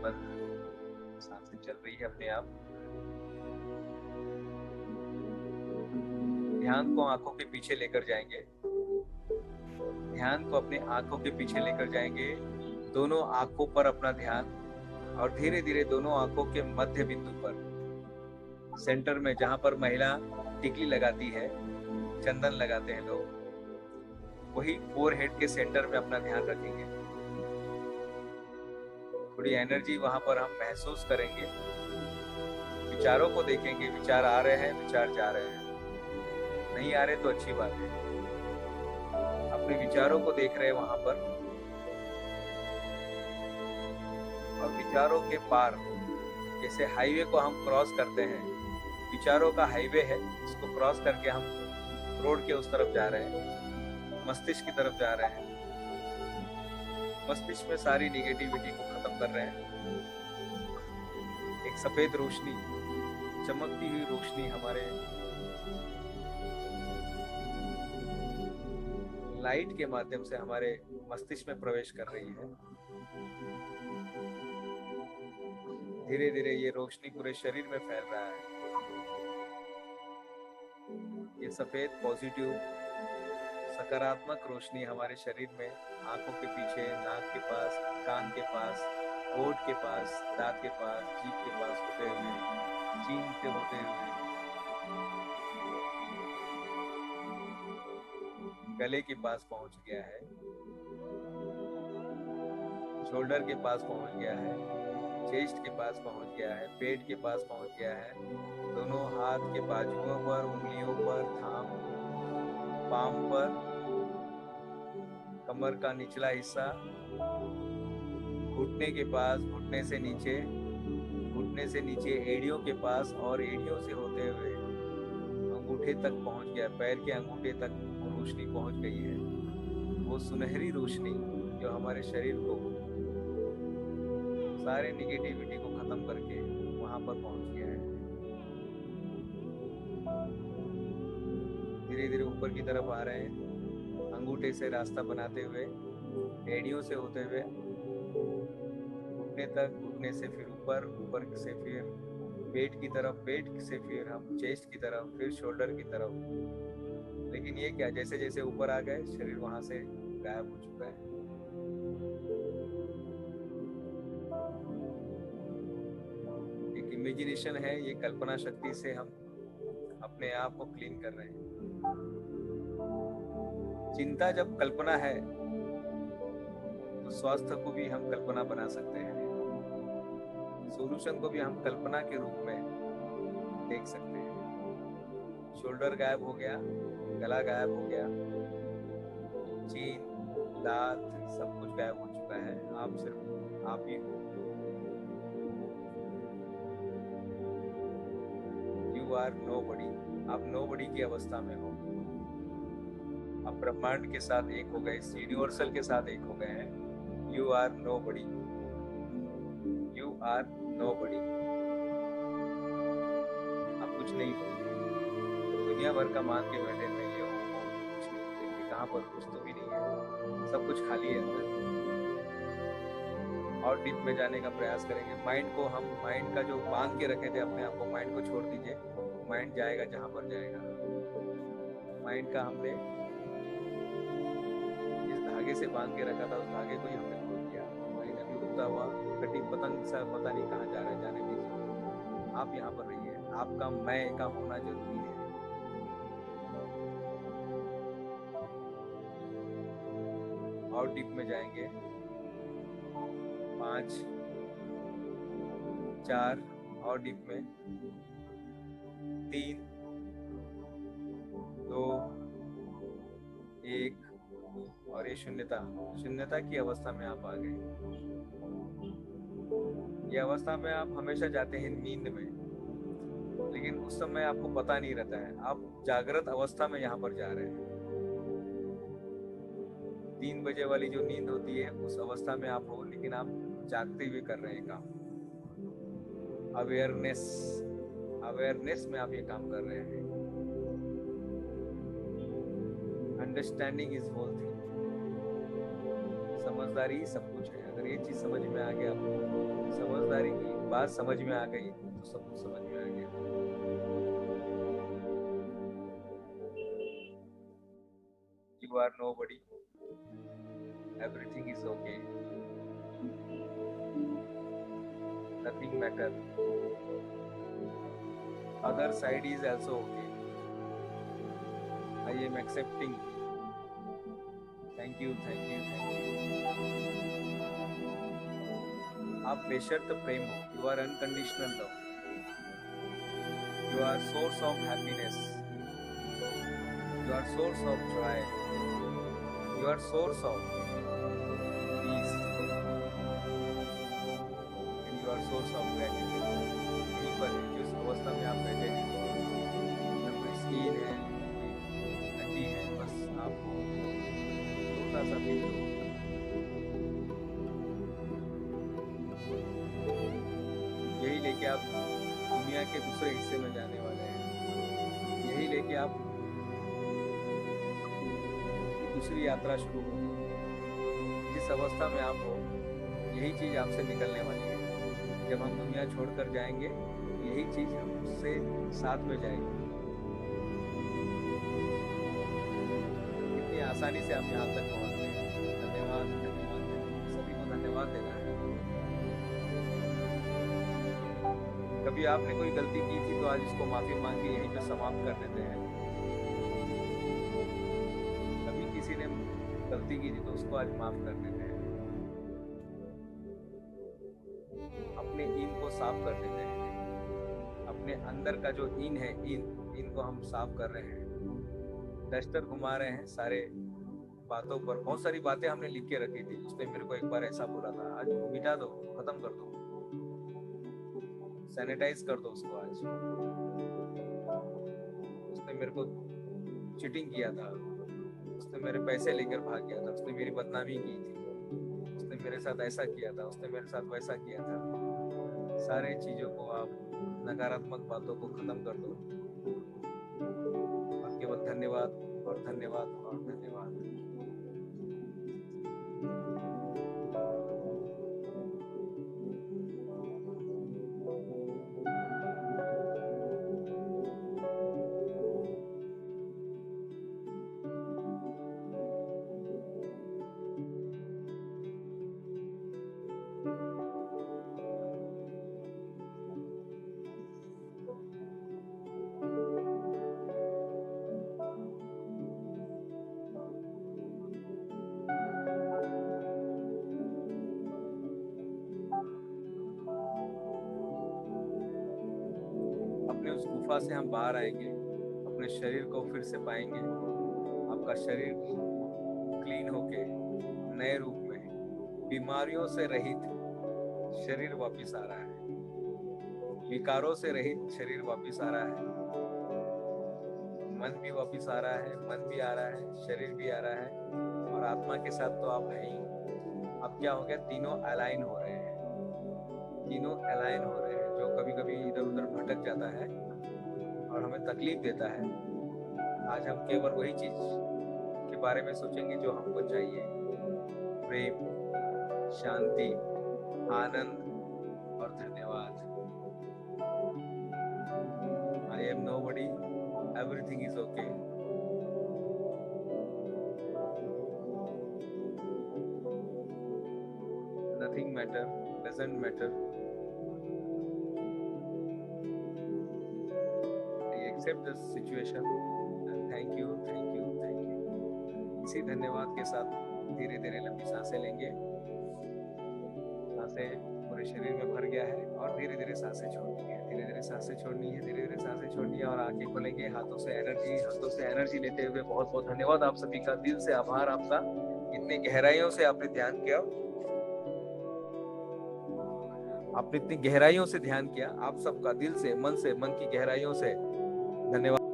बंद, सांसें चल रही है अपने आप। ध्यान को आंखों के पीछे लेकर जाएंगे, ध्यान को अपने आंखों के पीछे लेकर जाएंगे, दोनों आंखों पर अपना ध्यान, और धीरे धीरे दोनों आंखों के मध्य बिंदु पर, सेंटर में, जहां पर महिला टिकली लगाती है, चंदन लगाते हैं लोग, वही फोरहेड के सेंटर में अपना ध्यान रखेंगे। थोड़ी एनर्जी वहां पर हम महसूस करेंगे। विचारों को देखेंगे, विचार आ रहे हैं, विचार जा रहे हैं, नहीं आ रहे तो अच्छी बात है। अपने विचारों को देख रहे हैं वहां पर, और विचारों के पार, जैसे हाईवे को हम क्रॉस करते हैं, विचारों का हाईवे है, इसको क्रॉस करके हम रोड के उस तरफ जा रहे हैं, मस्तिष्क की तरफ जा रहे हैं। मस्तिष्क में सारी निगेटिविटी को खत्म कर रहे हैं। एक सफेद रोशनी, चमकती हुई रोशनी हमारे लाइट के माध्यम से हमारे मस्तिष्क में प्रवेश कर रही है। धीरे धीरे ये रोशनी पूरे शरीर में फैल रहा है। ये सफेद पॉजिटिव सकारात्मक रोशनी हमारे शरीर में, आंखों के पीछे, नाक के पास, कान के पास, होंठ के पास, दांत के पास, जीभ के पास होते हुए, जीभ से होते हुए गले के पास पहुंच गया है, शोल्डर के पास पहुंच गया है, चेस्ट के पास पहुंच गया है, पेट के पास पहुंच गया है, दोनों हाथ के बाजुओं पर, उंगलियों पर, थाम, पाम पर, कमर का निचला हिस्सा, घुटने के पास, घुटने से नीचे, घुटने से नीचे एड़ियों के पास, और एड़ियों से होते हुए अंगूठे तक पहुंच गया, पैर के अंगूठे तक वो रोशनी पहुंच गई है। वो सुनहरी रोशनी जो हमारे शरीर को, सारे निगेटिविटी को खत्म करके वहां पर पहुंच गया है। धीरे धीरे ऊपर की तरफ आ रहे हैं, अंगूठे से रास्ता बनाते हुए, एड़ियों से होते हुए घुटने तक, घुटने से फिर ऊपर, ऊपर से फिर पेट की तरफ, पेट से फिर हम चेस्ट की तरफ, फिर शोल्डर की तरफ। लेकिन ये क्या, जैसे जैसे ऊपर आ गए, शरीर वहां से गायब हो चुका है। एक इमेजिनेशन है, ये कल्पना शक्ति से हम अपने आप को क्लीन कर रहे हैं। चिंता जब कल्पना है, तो स्वास्थ्य को भी हम कल्पना बना सकते हैं, सोल्यूशन को भी हम कल्पना के रूप में देख सकते हैं। शोल्डर गायब हो गया, गला गायब हो गया, चीन, दांत, सब कुछ गायब हो चुका है। आप सिर्फ आप ही हो। You are nobody. आप नोबडी की अवस्था में हो। आप ब्रह्मांड के साथ एक हो गए, इस यूनिवर्सल के साथ एक हो गए हैं। You are nobody, you are nobody. आप कुछ नहीं हो। दुनिया भर का मान के बैठे मैं ये हूँ, कुछ नहीं, देखिए कहाँ पर, कुछ तो भी नहीं है, सब कुछ खाली है अंदर। और डीप में जाने का प्रयास करेंगे। माइंड को हम, माइंड का जो बांध के रखे थे अपने आप को, माइंड को छोड़ दीजिए। माइंड जाएगा जहां पर जाएगा। माइंड का हमने जिस धागे से बांध के रखा था, उस धागे को ही हमने तोड़ दिया। माइंड अभी उड़ता हुआ कटी पतंग सा पता नहीं कहाँ जा रहा है, जाने दीजिए। आप यहाँ पर रहिए। आपका मैं का होना जरूरी है। और डीप में जाएंगे। 5, 4, और डीप में 3, 2, 1, और ये शून्यता, शून्यता की अवस्था में आप आ गए। ये अवस्था में आप हमेशा जाते हैं नींद में, लेकिन उस समय आपको पता नहीं रहता है, आप जागृत अवस्था में यहाँ पर जा रहे हैं। 3 बजे वाली जो नींद होती है, उस अवस्था में आप हो, लेकिन आप जागते हुए कर रहे हैं काम। अवेयरनेस, अवेयरनेस में आप ये काम कर रहे हैं। Understanding is whole thing. समझदारी सब कुछ है। अगर ये चीज समझ में आ गया आपको, समझदारी की बात समझ में आ गई तो सब कुछ समझ में आ गया। You are nobody. Everything is okay. Nothing matter. Other side is also okay. I am accepting. Thank you, thank you, thank you. आप बेशर्त प्रेम हो। You are unconditional love. You are source of happiness. You are source of joy. You are source of peace. And you are source of gratitude. यहीं पर है जिस अवस्था में आप बैठे हैं, न कोई स्कीन है, कोई हड्डी है, बस आपको छोटा सा बिंदु यही लेके आप दुनिया के दूसरे हिस्से में जाने वाले हैं। यही लेके आप दूसरी यात्रा शुरू होगी। जिस अवस्था में आप हो, यही चीज आपसे निकलने वाली है। जब हम दुनिया छोड़कर जाएंगे, यही चीज हमसे साथ में जाएगी। इतनी आसानी से आप यहाँ तक पहुँच गए। धन्यवाद, धन्यवाद, सभी को धन्यवाद देना है। कभी आपने कोई गलती की थी तो आज इसको माफी मांग के यहीं पे समाप्त कर देते हैं। कभी किसी ने गलती की थी तो उसको आज माफ कर देते हैं। अपने ईन को साफ कर देते हैं। अपने अंदर का जो ईन है, ईन को हम साफ कर रहे हैं। डस्टर घुमा रहे हैं सारे बातों पर। बहुत सारी बातें हमने लिख के रखी थी। उसने मेरे को एक बार ऐसा बोला था, आज मिटा दो, खत्म कर दो, सैनिटाइज कर दो उसको। आज उसने मेरे को चीटिंग किया था, उसने मेरे पैसे लेकर भाग गया था, उसने मेरी बदनामी की थी, उसने मेरे साथ ऐसा किया था, उसने मेरे साथ वैसा किया था। सारे चीजों को आप, नकारात्मक बातों को खत्म कर दो और केवल धन्यवाद और धन्यवाद और धन्यवाद। अपने उस गुफा से हम बाहर आएंगे, अपने शरीर को फिर से पाएंगे। आपका शरीर क्लीन होके नए रूप में, बीमारियों से रहित शरीर वापस आ रहा है। विकारों से रहित शरीर वापस आ रहा है। मन भी वापस आ रहा है, मन भी आ रहा है, शरीर भी आ रहा है और आत्मा के साथ तो आप है ही। अब क्या हो गया, तीनों अलाइन हो रहे हैं। तीनों अलाइन हो रहे हैं। जो कभी कभी इधर उधर भटक जाता है और हमें तकलीफ देता है, आज हम केवल वही चीज के बारे में सोचेंगे जो हमको चाहिए। प्रेम, शांति, आनंद और धन्यवाद। I am nobody, everything is okay. Nothing matter, doesn't matter. I accept this situation and thank you, thank you, thank you. इसी धन्यवाद के साथ धीरे धीरे लंबी सांसें लेंगे। सांसें पूरे शरीर में भर गया है और धीरे धीरे सांसें छोड़नी है, धीरे धीरे सांसें छोड़नी है, धीरे धीरे सांसें छोड़नी है और आंखें खोलेंगे। हाथों से एनर्जी लेते हुए बहुत बहुत धन्यवाद आप सभी का, दिल से आभार आपका। इतनी गहराइयों से आपने ध्यान किया, आपने इतनी गहराइयों से ध्यान किया। आप सबका दिल से, मन की गहराइयों से धन्यवाद।